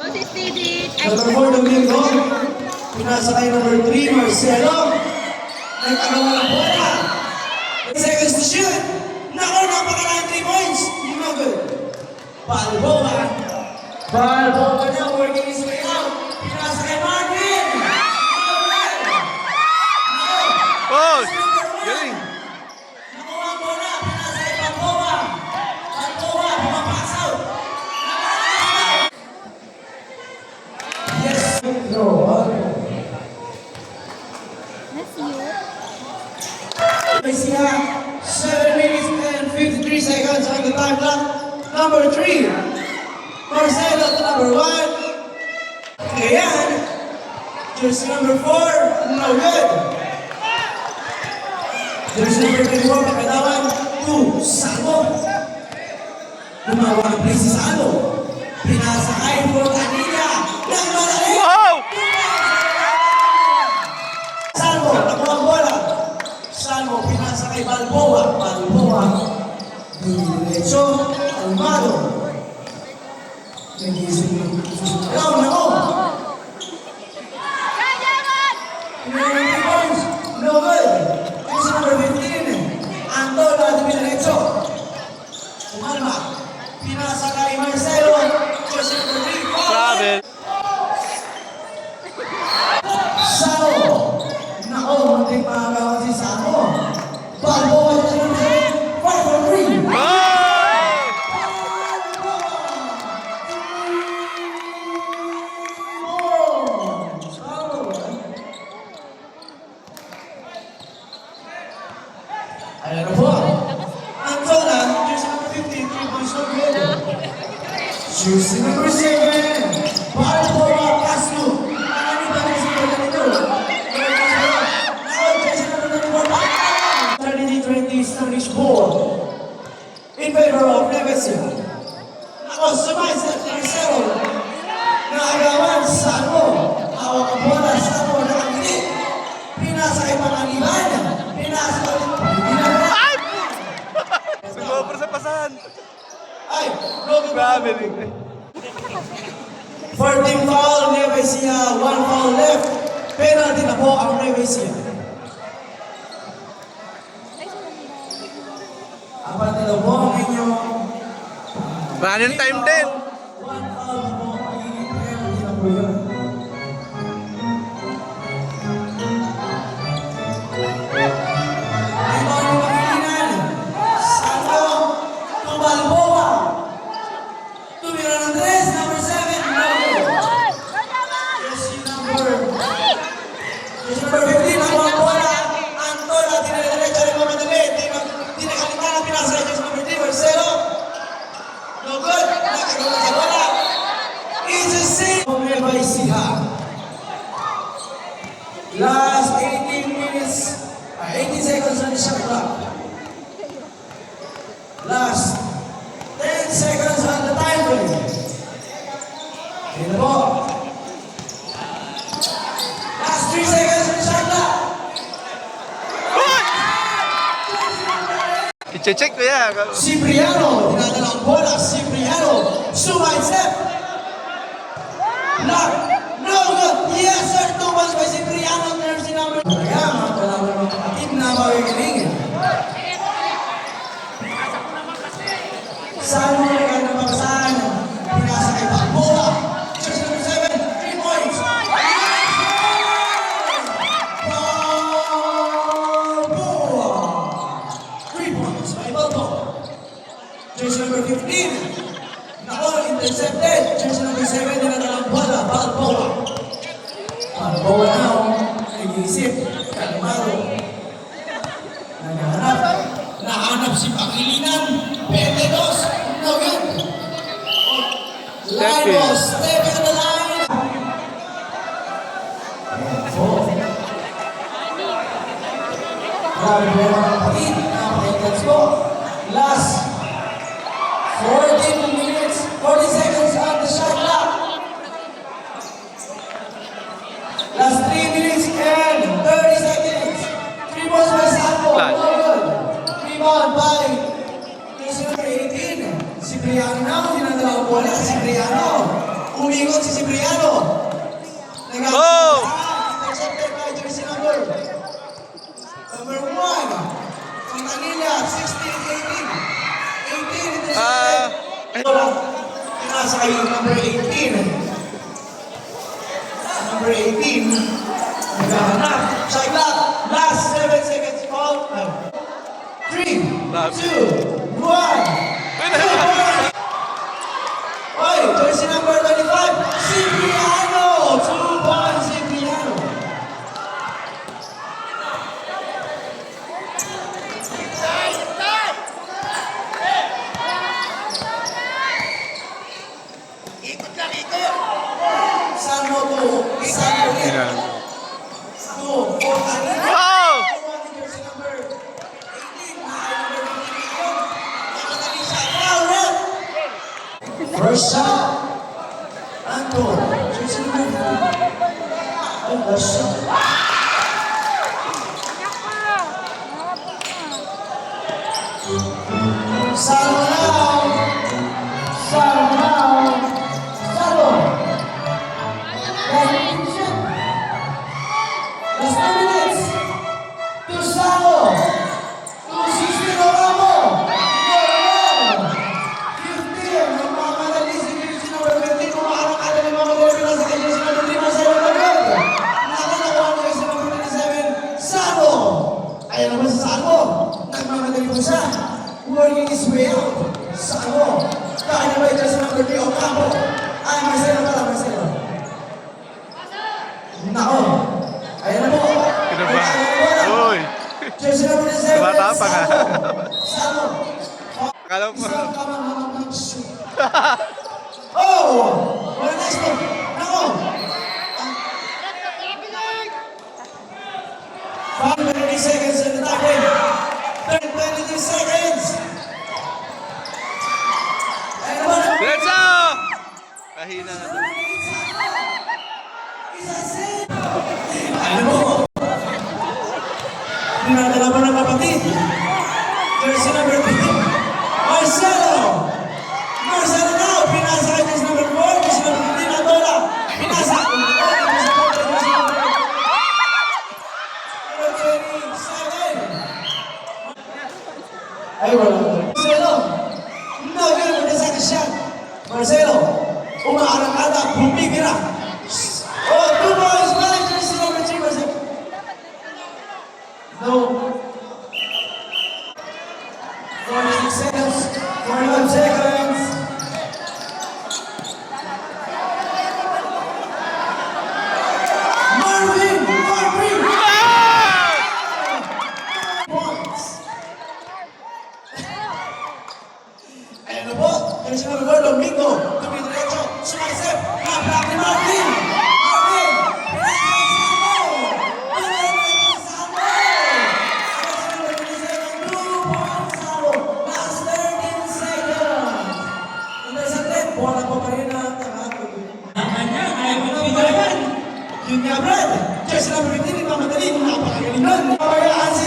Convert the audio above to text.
Number 4, Domingo. Pinasakay number 3, Marcelo. Nagkagawa ng bola. 8 seconds to shoot. Nako, napakalaan 3 points. No good. Balboa. Balboa na, working his way out. Pinasakay Marvin. Oh! Galing! Nakuha ang bola. Pinasakay Balboa. Balboa, pumapass out. Yes. No. We have 7 minutes and 53 seconds on the time clock. Number 3, Marcelo to number 1. Ayan. Jersey number 4, no good. Jersey number 24, Pagkadawan, 2, Salvo. Lumawa ang play si Salvo. Pinasakay po kanina ng malaki. Wow! Salvo, nakuha ang bola. Salvo, pinasa kay Balboa. Balboa. Diretso, Almado. Nag-iisip ng susunod. Nako! Pinasa points. No good. Kasi number 15. Antol, diretso. Umalma. Pinasa kay Marcelo. Kasi number 3. Grabe! Sao. Nako, munting makagawa si Sao. Balboa sa number 5 for 3. Ayan na po. Antola, jersey number 15, 3 points no good. Jersey number 7, Balboa, Caslo. Ano ba na si Balboa nito? Now, jersey number 34, 30-20 Spanish ball. In favor of Nevesia. Ako, sumay sa Marcelo. Nakagawan, Sano. Hawak ang bola, Sano, nakangiti. Pinasa kay Panganiban. Pinasa ulit. Ay! Sumobra sa pasahan! Ay, logo Grabe! 14 foul, Nevesia, 1 foul left. Penalty na po ang Nevesia. Apat na daw po ang inyong Running time din! 1 foul na po, magiging penalty na po yun. Ay, mga pagkilinan. Santo, Balboa. Tumira ng 3, number 7, no. Jersey number 15, ang mga bola. Antol, tinadiretso rin mga madali. Tinakalitan ang pinasa. Jersey number 3, Marcelo. No good. Nakagawa sa bola. It's a save. Nueva Ecija. Last 18 minutes, 18 seconds on the shot clock. Last 10 seconds on the time frame. Ayan na po. Last 3 seconds on the shot clock. I-check ko yan! Cipriano, dinadala ang bola. Cipriano, sumay step. Lock. No good. Yes, sir. 2 points by Cipriano. Jersey number. Kaya, mga kalaban ng kapatid na mawagaling. Saan mo na ng pagkasahan? Pinasa kay Balboa. Jersey number 7, 3 points. Balboa. 3 points by Balboa. Jersey number 15. Nako, intercepted. Jersey number 7, dinadalang bola. Balboa. Balboa now. Nag-iisip. Kalmado. Nahanap si Pangilinan. 22. No good. Line was stepping on the line. Grabe po mga kapatid. Napakinggan po. Last 14 minutes, 40 seconds on the shot clock. Last 3 minutes and 30 seconds. 3 balls by Santo. Rebound by jersey number 18. Cipriano, dinadala ang bola. Cipriano. umiikot si Cipriano. Oh! Intercepted by jersey number 1. Fontanilla, 16-18. 18 intercepted. Pinasa kayo number 18. Number 18. Naghahanap. Shot clock. Last 7 seconds. Call. 3, 2, 1. Oy, jersey number 25. Cipriano. 2 points, Cipriano. Saan mo to? Saan mo yan? Yan. To, Fontanilla. Oh! Jersey number 18. Foul red. First shot. Anto. Jersey number 4. Oh, first shot. Salo now. Salo now. Salo. Last 2 minutes. To Salo. To 16 Oramo. 15. Nagmamadali si jersey number 15. Kumakarang ka na nagmamadali pila sa jersey number 3. Masaya magod. Nakanakuha ng jersey number 27. Salo. Ayan naman si Salo. Nagmamadali po siya. Working his way out. Salo. Kaya na ba yung jersey number 3 Ocampo? Ay, Marcelo pala, Marcelo. Nako. Ayan na po. Kinabahan. Uy! Jersey number 7. Bata pa nga. Salo. Akala mo. Isang kamang ng shoot. Oh! What a nice one. Nako. 5 seconds in the time. 22 seconds. Ayan naman. Diretso! Kahina na to. Ano mo? Dinadala mo ng kapatid. Jersey number 3. Marcelo! Marcelo now! Pinasa kay jersey number 4. Jersey number 15 na bola. Pinasa. Jersey number 27. Ay, wala. Marcelo! No, ganun mo na sa shot. Marcelo! Umaarangada. Bumibira. Oh, 2 points by jersey number 3. Marcelo. No. 46 seconds. 41 seconds. Marvin! Marvin! Points. Ayan na po. Jersey number 4, Domingo. Tumidiretso. Sumaisip. Naprak ni Marvin! Marvin! Bola pa rin ang tagato. Yun nga, Brad. Jersey number 15, nagmamadali. Napakagaling nun. Pabayaan si